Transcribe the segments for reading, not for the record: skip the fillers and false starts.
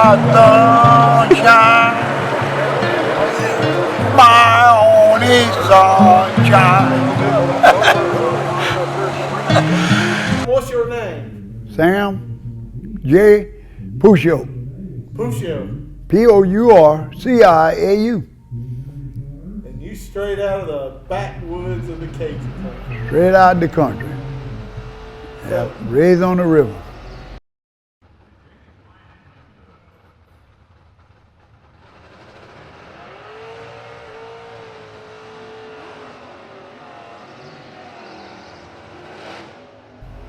sunshine, my only sunshine. What's your name? Sam J. Pourciau. Pourciau. Pourciau. And you straight out of the backwoods of the Cajun country. Straight out the country. Yeah, raised on the river.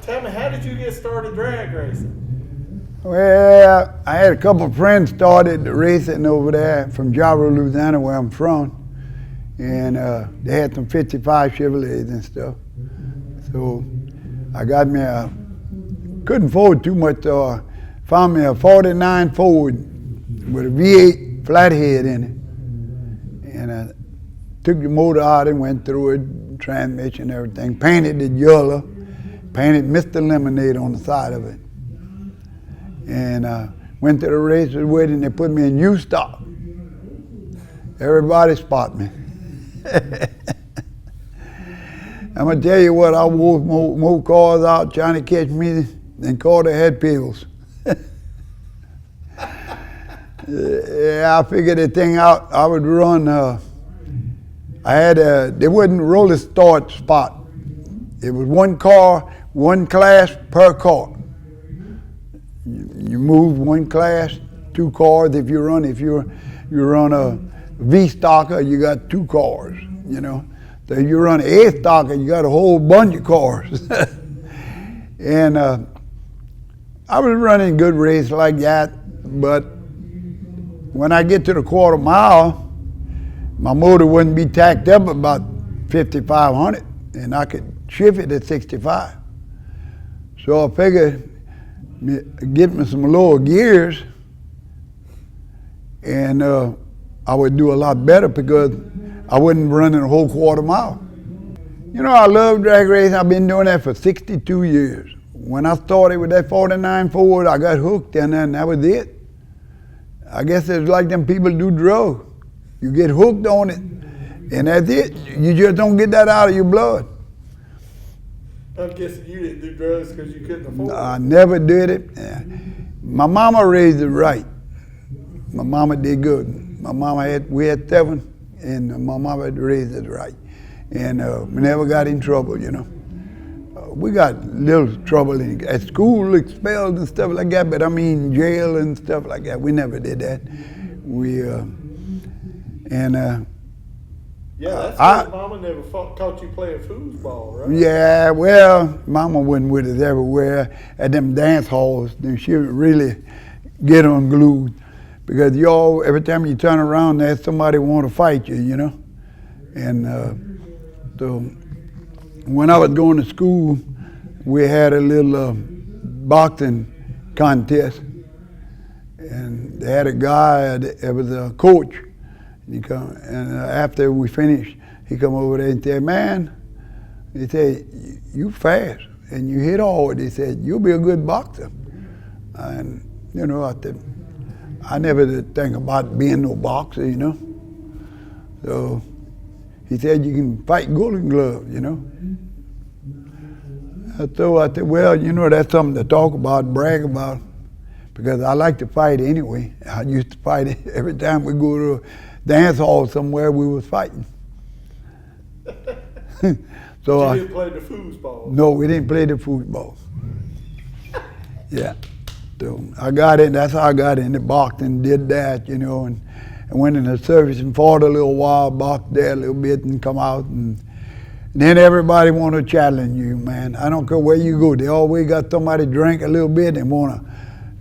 Tell me, how did you get started drag racing? Well, I had a couple of friends started racing over there from Jaro, Louisiana, where I'm from. And they had some 55 Chevrolets and stuff. So I got me couldn't afford too much, so I found me a 49 Ford with a V8 flathead in it. And I took the motor out and went through it, transmission, everything, painted it yellow, painted Mr. Lemonade on the side of it. And went to the races with it, and they put me in U-Stock. Everybody spot me. I'm gonna tell you what, I wore more cars out trying to catch me than cars that had pills. Yeah, I figured the thing out. I would run, they wouldn't roller start spot. It was one car, one class per car. You move one class, two cars. If you run a V-stocker, you got two cars, you know. So if you run an A-stocker, you got a whole bunch of cars. And I was running good race like that, but when I get to the quarter mile, my motor wouldn't be tacked up about 5,500, and I could shift it at 65. So I figured get me some lower gears, and I would do a lot better because I wasn't running a whole quarter mile. You know, I love drag racing. I've been doing that for 62 years. When I started with that 49 Ford, I got hooked, and then that was it. I guess it's like them people do drugs. You get hooked on it, and that's it. You just don't get that out of your blood. I'm guessing you didn't do drugs because you couldn't afford it. I never did it. My mama raised it right. My mama did good. We had 7, and my mama raised it right. And we never got in trouble, you know. We got little trouble at school, expelled and stuff like that, but I mean jail and stuff like that. We never did that. Yeah, that's because Mama never caught you playing foosball, right? Yeah, well, Mama went with us everywhere at them dance halls, and she would really get unglued because every time you turn around, there's somebody want to fight you, you know. And so when I was going to school, we had a little boxing contest, and they had a guy that was a coach. He come, and after we finished, he come over there and said, "Man," he said, "you fast and you hit hard." He said, "You'll be a good boxer." And you know, I never did think about being no boxer, you know. So he said, "You can fight Golden Glove," you know. So I said, "Well, you know, that's something to talk about, brag about, because I like to fight anyway. I used to fight every time we go to a dance hall somewhere, we was fighting." So you didn't play the foosball? No, we didn't play the foosball. Yeah. So I got in, that's how I got into boxing, did that, you know, and went in the service and fought a little while, boxed there a little bit and come out, and then everybody want to challenge you, man. I don't care where you go, they always got somebody drink a little bit and want to,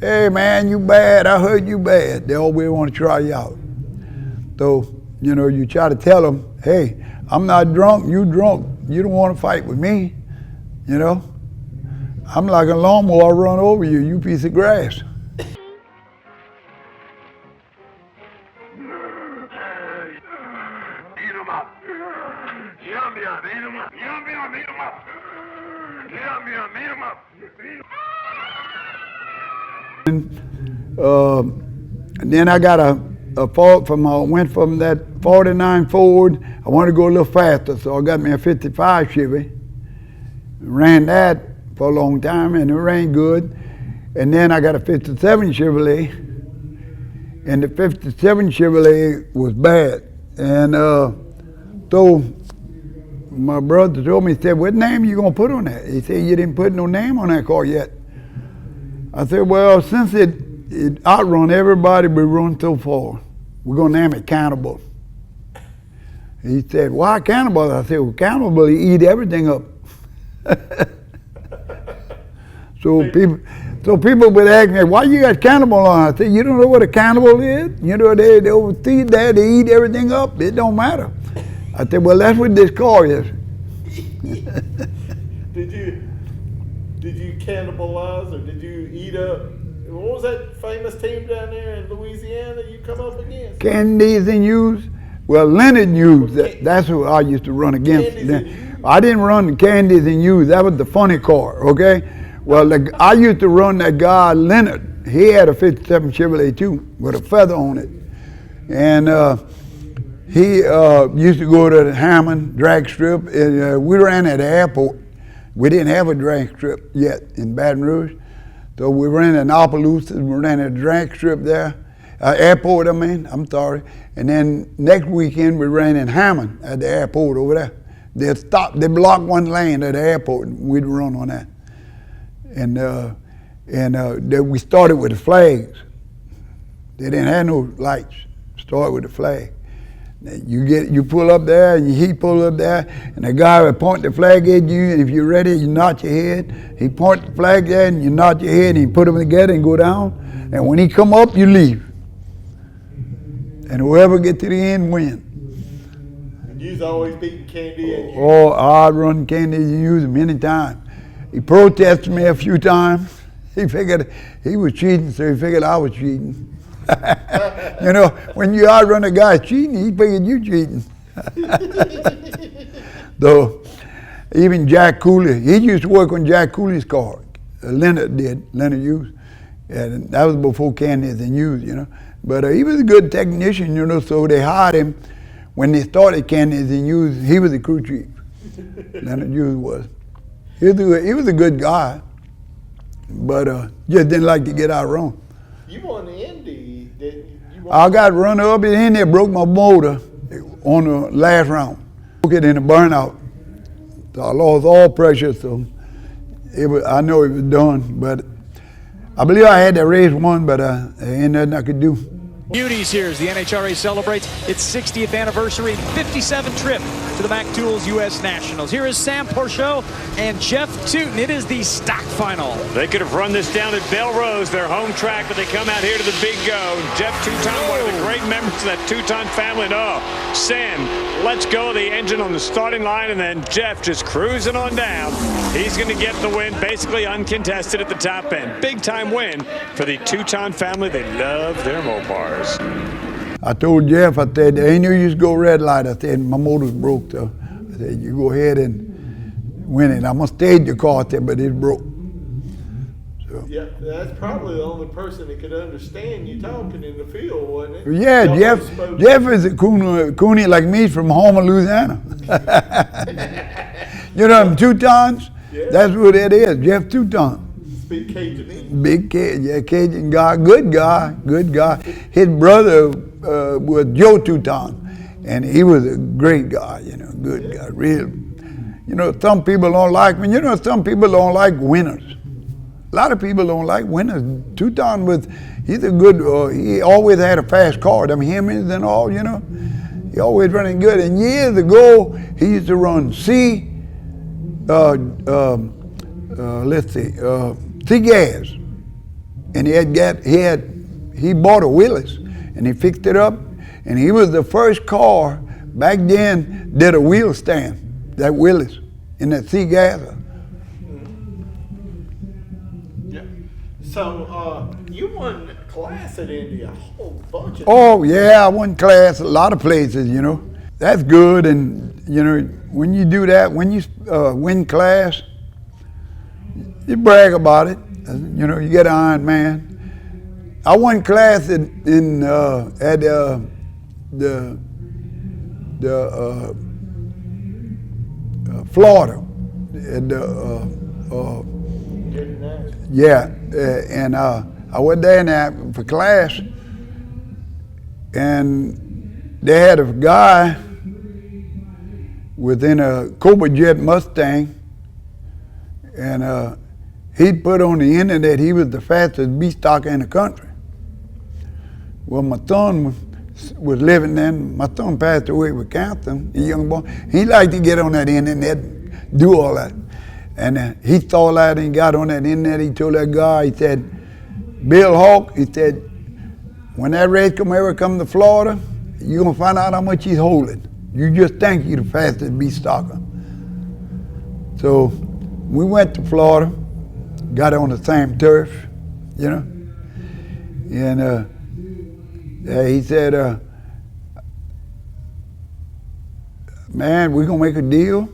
"Hey man, you bad, I heard you bad." They always want to try you out. So, you know, you try to tell them, "Hey, I'm not drunk, you drunk. You don't want to fight with me, you know. I'm like a lawnmower, I'll run over you, you piece of grass." Eat 'em up. Yum, yum, eat 'em up. Yum, yum, eat 'em up. Yum, yum, eat 'em up. And then I got went from that 49 Ford. I wanted to go a little faster, so I got me a 55 Chevy. Ran that for a long time, and it ran good. And then I got a 57 Chevrolet, and the 57 Chevrolet was bad. And so my brother told me, he said, what name you gonna put on that? He said, you didn't put no name on that car yet. I said, well, since it outrun everybody we run so far, we're gonna name it Cannibal. He said, why Cannibal? I said, well, Cannibal eat everything up. So people would ask me, why you got Cannibal on? I said, you don't know what a cannibal is? You know, they overfeed that, they eat everything up. It don't matter. I said, well, that's what this car is. Did you cannibalize, or did you eat up? What was that famous team down there in Louisiana you come up against? Candies and Hughes. Well, Leonard Hughes, that's who I used to run against. I didn't run the Candies and Hughes. That was the funny car, okay? Well, I used to run that guy, Leonard. He had a 57 Chevrolet too, with a feather on it. And he used to go to the Hammond drag strip, and we ran at the airport. We didn't have a drag strip yet in Baton Rouge. So we ran in Opelousas, we ran a drag strip there, airport I mean, I'm sorry. And then next weekend we ran in Hammond at the airport over there. They blocked one lane at the airport and we'd run on that. And we started with the flags. They didn't have no lights. Start with the flag. You pull up there, and he pull up there, and the guy would point the flag at you, and if you're ready, you nod your head. He point the flag there, and you nod your head, and you put them together and go down. And when he come up, you leave. And whoever get to the end win. And you's always beating Candy and you. Oh, I run Candy and use him many times. He protested me a few times. He figured he was cheating, so he figured I was cheating. You know, when you outrun a guy cheating, he figured you cheating. Though, even Jack Cooley, he used to work on Jack Cooley's car. Leonard Hughes. And that was before Candies and Hughes, you know. But he was a good technician, you know, so they hired him. When they started Candies and Hughes, he was the crew chief. Leonard Hughes was. He was a good guy, but just didn't like to get outrun. You won the Indy, didn't you? I got run up in there, broke my motor on the last round. Broke it in a burnout. So I lost all pressure, so I know it was done, but I believe I had that race won, but there ain't nothing I could do. Beauties here as the NHRA celebrates its 60th anniversary 57 trip to the Mac Tools U.S. Nationals. Here is Sam Pourciau and Jeff Tootin. It is the stock final. They could have run this down at Belrose, their home track, but they come out here to the Big Go. Jeff Tootin, one of the great members of that Tootin family. And Sam lets go of the engine on the starting line, and then Jeff just cruising on down. He's going to get the win, basically uncontested at the top end. Big time win for the Tootin family. They love their Mopars. I told Jeff, I said, there ain't no use to go red light. I said, my motor's broke, so I said, you go ahead and win it. I'm going to stage the car, I said, but it's broke. So. Yeah, that's probably the only person that could understand you talking in the field, wasn't it? Yeah, Jeff is a Cooney like me from Homer, Louisiana. You know them Teutons? Yeah. That's what it is, Jeff Teuton. Speak Cajun. Big Cajun, yeah, Cajun guy, good guy. His brother was Joe Teuton, and he was a great guy, you know, good guy, real. You know, some people don't like me. You know, some people don't like winners. A lot of people don't like winners. Teuton he's a good, he always had a fast car, them Hemmings and all, you know. He always running good. And years ago, he used to run C gas, and he bought a Willis, and he fixed it up, and he was the first car back then did a wheel stand, that Willis, in that C gas. Yeah. So you won class at Indy a whole bunch of Oh yeah, I won class a lot of places, you know. That's good, and you know, when you do that, when you win class, you brag about it. You know, you get an Iron Man. I won class at Florida. And I went there for class, and they had a guy within a Cobra Jet Mustang, and he'd put on the internet he was the fastest beef stocker in the country. Well, my son was living then. My son passed away with cancer, a young boy. He liked to get on that internet, do all that. And he thought that and got on that internet. He told that guy, he said, Bill Hawk, he said, when that race ever come to Florida, you're going to find out how much he's holding. You just think you're the fastest beef stocker. So we went to Florida, got on the same turf, you know. And he said, man, we're going to make a deal.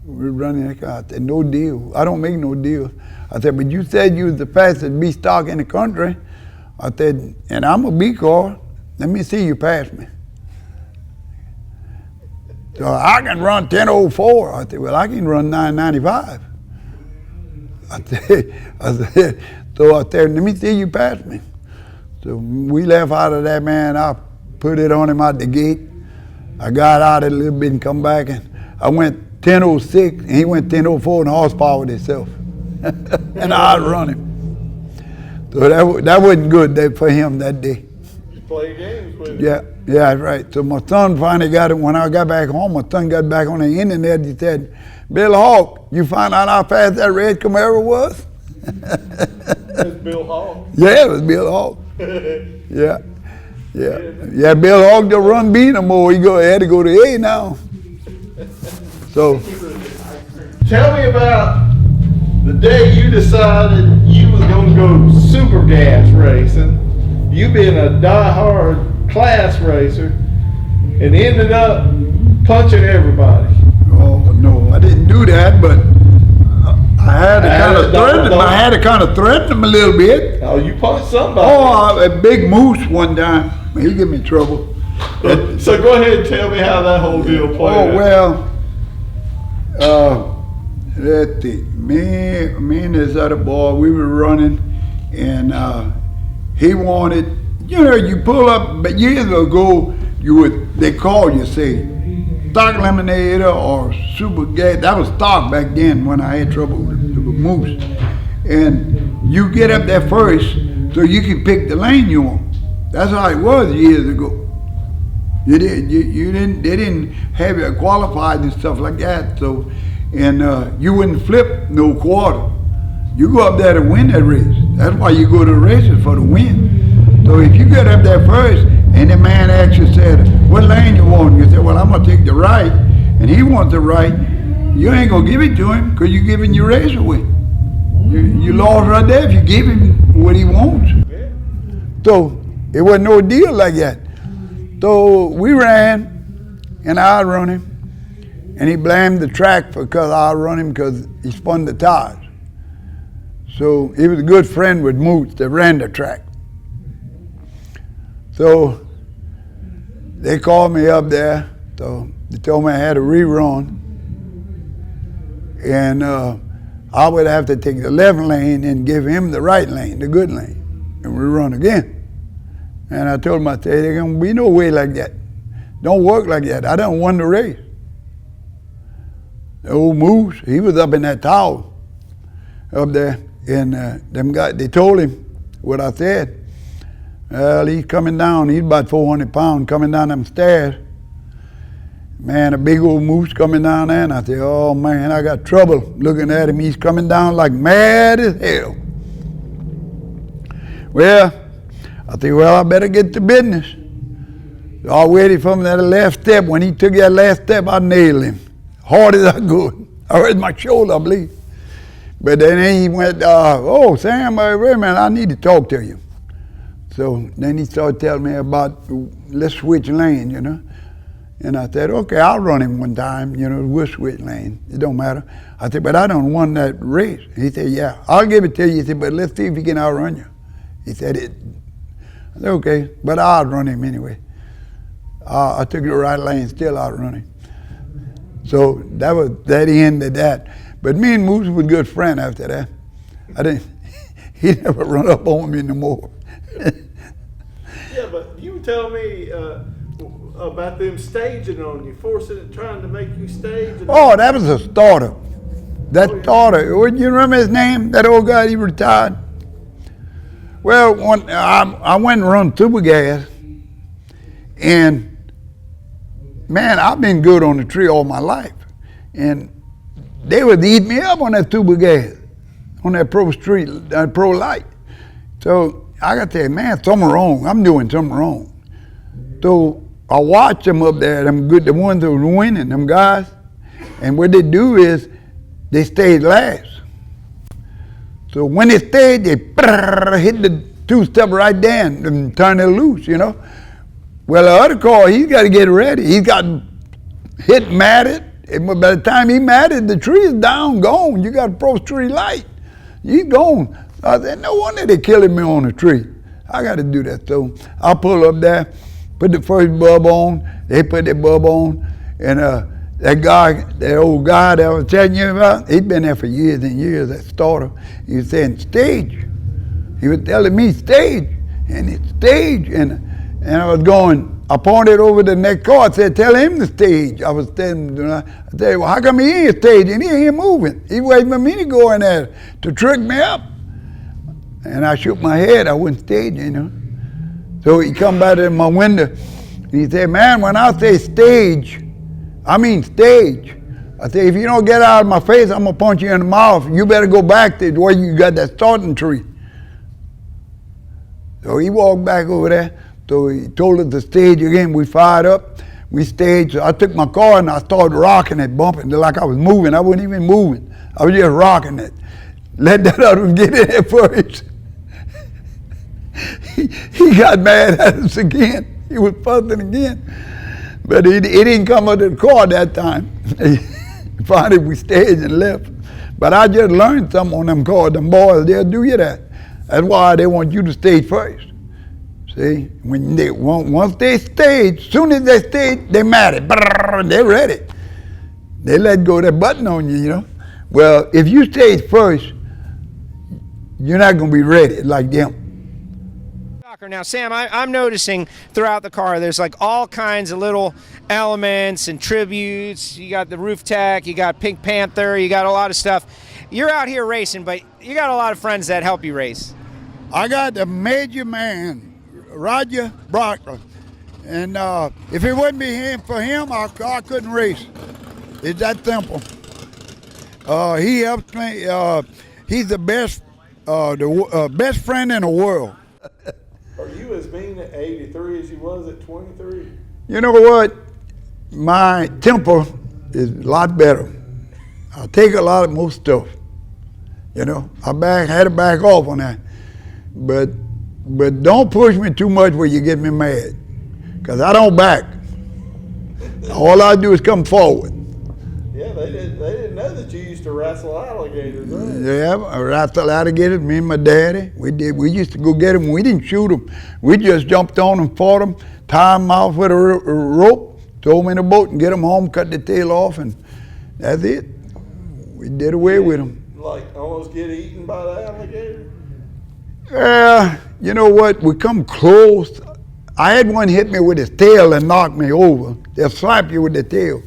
We're running that car. I said, no deal. I don't make no deal. I said, but you said you was the fastest beef stock in the country. I said, and I'm a B-car. Let me see you pass me. So I can run 10:04. I said, well, I can run 9:95. So I said, let me see you pass me. So we left out of that, man. I put it on him out the gate. I got out a little bit and come back, and I went 10:06, and he went 10:04 in horsepower with himself. And I outrun him. So that wasn't good for him that day. You play games with him. Yeah, that's right. So my son finally got it. When I got back home, my son got back on the internet. He said, Bill Hawk, you found out how fast that red Camaro was? That's Bill Hawk. Yeah, it was Bill Hawk. Yeah. Bill Hawk don't run B no more. He had to go to A now. So, tell me about the day you decided you was going to go super gas racing. You being a die-hard class racer and ended up punching everybody. Oh no, I didn't do that, but I had to kind of threaten him a little bit. Oh, you punched somebody. Oh, a big moose one time. He gave me trouble. So go ahead and tell me how that whole deal played out. Oh well, let's see. Me and this other boy, we were running, and he wanted, you pull up, but years ago, they call you, say, stock lemonade or super gas. That was stock back then when I had trouble with the moose. And you get up there first so you can pick the lane you want. That's how it was years ago. They didn't have you qualified and stuff like that. So, and you wouldn't flip no quarter. You go up there to win that race. That's why you go to races, for the win. So if you get up there first and the man actually said, what lane you want? You say, well, I'm gonna take the right, and he wants the right. You ain't gonna give it to him because you're giving your race away. You lost right there if you give him what he wants. So it wasn't no deal like that. So we ran, and I outrun him, and he blamed the track because I outrun him because he spun the tires. So he was a good friend with Moose that ran the track. So they called me up there, so they told me I had a rerun, and I would have to take the left lane and give him the right lane, the good lane, and we run again. And I told him, I said, there's gonna be no way like that. Don't work like that. I done won the race. The old Moose, he was up in that tower up there, and them guys, they told him what I said. Well, he's coming down, he's about 400 pounds coming down them stairs. Man, a big old moose coming down there, and I said, oh man, I got trouble looking at him. He's coming down like mad as hell. Well, I said, well, I better get to business. So I waited for him at the last step. When he took that last step, I nailed him. Hard as I could. I hurt my shoulder, I believe. But then he went, oh, Sam, wait a minute, I need to talk to you. So then he started telling me about, let's switch lane, And I said, okay, I'll run him one time, we'll switch lane. It don't matter. I said, but I don't won that race. He said, yeah, I'll give it to you. He said, but let's see if he can outrun you. He said, I said, okay, but I outrun him anyway. I took the right lane, still outrun him. So that was that end of that. But me and Moose were good friends after that. He never run up on me no more. Yeah, but you were telling me about them staging on you, trying to make you stage. Oh, that was a starter. That starter. You remember his name? That old guy, he retired. Well, I went and run Super Gas, and man, I've been good on the tree all my life, and they would eat me up on that Super Gas, on that Pro Street, that Pro Light. So I got to tell you, man, something wrong. I'm doing something wrong. So I watch them up there, them good, the ones that were winning, them guys, and what they do is they stayed last. So when they stayed, they hit the two-step right there and turn it loose, you know. Well, the other car, he's got to get ready. He's got hit matted. And by the time he matted, the tree is down, gone. You got a Pro Street Light. He's gone. I said, no wonder they're killing me on the tree. I got to do that. So I pull up there, put the first bulb on. They put their bulb on. And that guy, that old guy that I was telling you about, he'd been there for years and years, that starter. He was saying, stage. He was telling me, stage. And it's stage. And I was going, I pointed over the next car. I said, tell him to stage. I was telling him, I said, well, how come he ain't staging? He ain't moving. He waiting for me to go in there to trick me up. And I shook my head. I wouldn't stage, you know. So he come by to my window. And he said, man, when I say stage, I mean stage. I said, if you don't get out of my face, I'm going to punch you in the mouth. You better go back to where you got that starting tree. So he walked back over there. So he told us to stage again. We fired up. We staged. So I took my car and I started rocking it, bumping it like I was moving. I wasn't even moving. I was just rocking it. Let that other one get in there first. He got mad at us again. He was fussing again. But he didn't come out of the car that time. Finally, we staged and left. But I just learned something on them cars. Them boys, they'll do you that. That's why they want you to stage first. See, when they once they stage, soon as they stage, they mad it. They're ready. They let go of that button on you, you know. Well, if you stage first, you're not going to be ready like them. Now, Sam, I'm noticing throughout the car there's like all kinds of little elements and tributes. You got the roof tack, you got Pink Panther, you got a lot of stuff. You're out here racing, but you got a lot of friends that help you race. I got the major man, Roger Brockler. And if it wouldn't be for him, I couldn't race. It's that simple. He helps me. He's the best friend in the world. Are you as mean at 83 as you was at 23? You know what? My temper is a lot better. I take a lot of most stuff. You know, I had to back off on that. But don't push me too much where you get me mad, because I don't back. All I do is come forward. Yeah, they didn't know that you used to wrestle alligators, right? Yeah, I wrestled alligators, me and my daddy. We used to go get them. We didn't shoot them. We just jumped on them, fought them, tied them off with a rope, throw them in a boat and get them home, cut the tail off, and that's it. We did away with them. Like almost get eaten by the alligator? You know what? We come close. I had one hit me with his tail and knock me over. They'll slap you with the tail.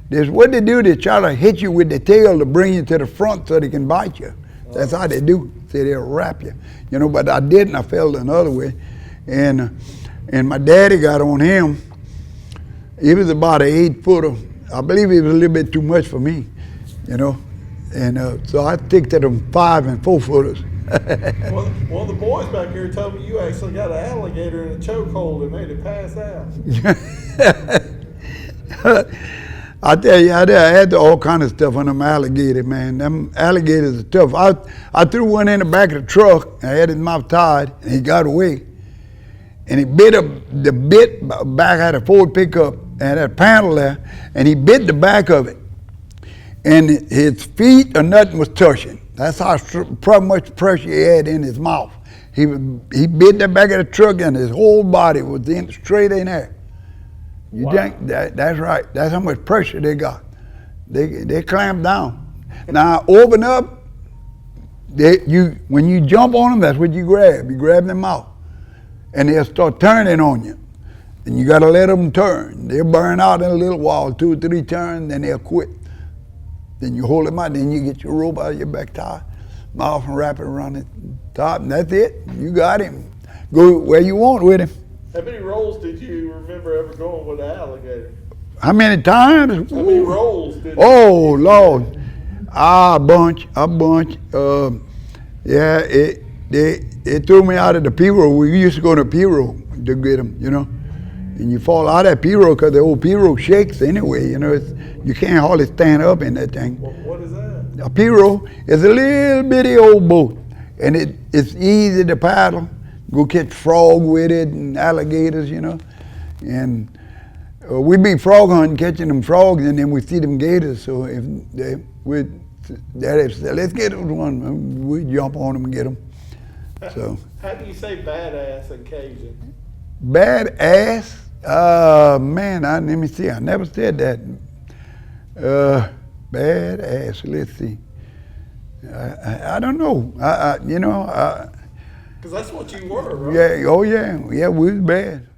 This what they do. They try to hit you with the tail to bring you to the front so they can bite you. That's how they do. See, they'll wrap you. You know, but I didn't. I fell another way, and my daddy got on him. He was about an 8-footer. I believe he was a little bit too much for me, you know, and so I stick to them 5- and 4-footers. Well, one of the boys back here told me you actually got an alligator in a chokehold and made it pass out. I tell you, I had all kind of stuff on them alligators, man. Them alligators are tough. I threw one in the back of the truck. I had his mouth tied, and he got away. And he bit the bit back. I had a Ford pickup and had a panel there, and he bit the back of it. And his feet or nothing was touching. That's how much pressure he had in his mouth. He bit the back of the truck and his whole body was straight in there. You think that's right. That's how much pressure they got. They clamped down. Now open up. When you jump on them, that's what you grab. You grab them out, and they'll start turning on you. And you got to let them turn. They'll burn out in a little while, 2 or 3 turns, then they'll quit. Then you hold them out, then you get your rope out of your back tie, mouth and wrap it around the top, and that's it. You got him. Go where you want with him. How many rolls did you remember ever going with an alligator? How many times? How many rolls did Oh, Lord. A bunch. Yeah, it threw me out of the P-roll. We used to go to P-roll to get them, you know. And you fall out of that P-roll because the old P-roll shakes anyway, you know. You can't hardly stand up in that thing. What is that? A P-roll is a little bitty old boat, and it's easy to paddle. Go catch frog with it and alligators, you know. And we be frog hunting, catching them frogs, and then we see them gators. So if Daddy said, let's get one, we jump on them and get them. So. How do you say badass in Cajun? Badass? Man, let me see. I never said that. Badass. Let's see. I don't know. You know. Because that's what you were, right? Yeah. Oh yeah. Yeah, we was bad.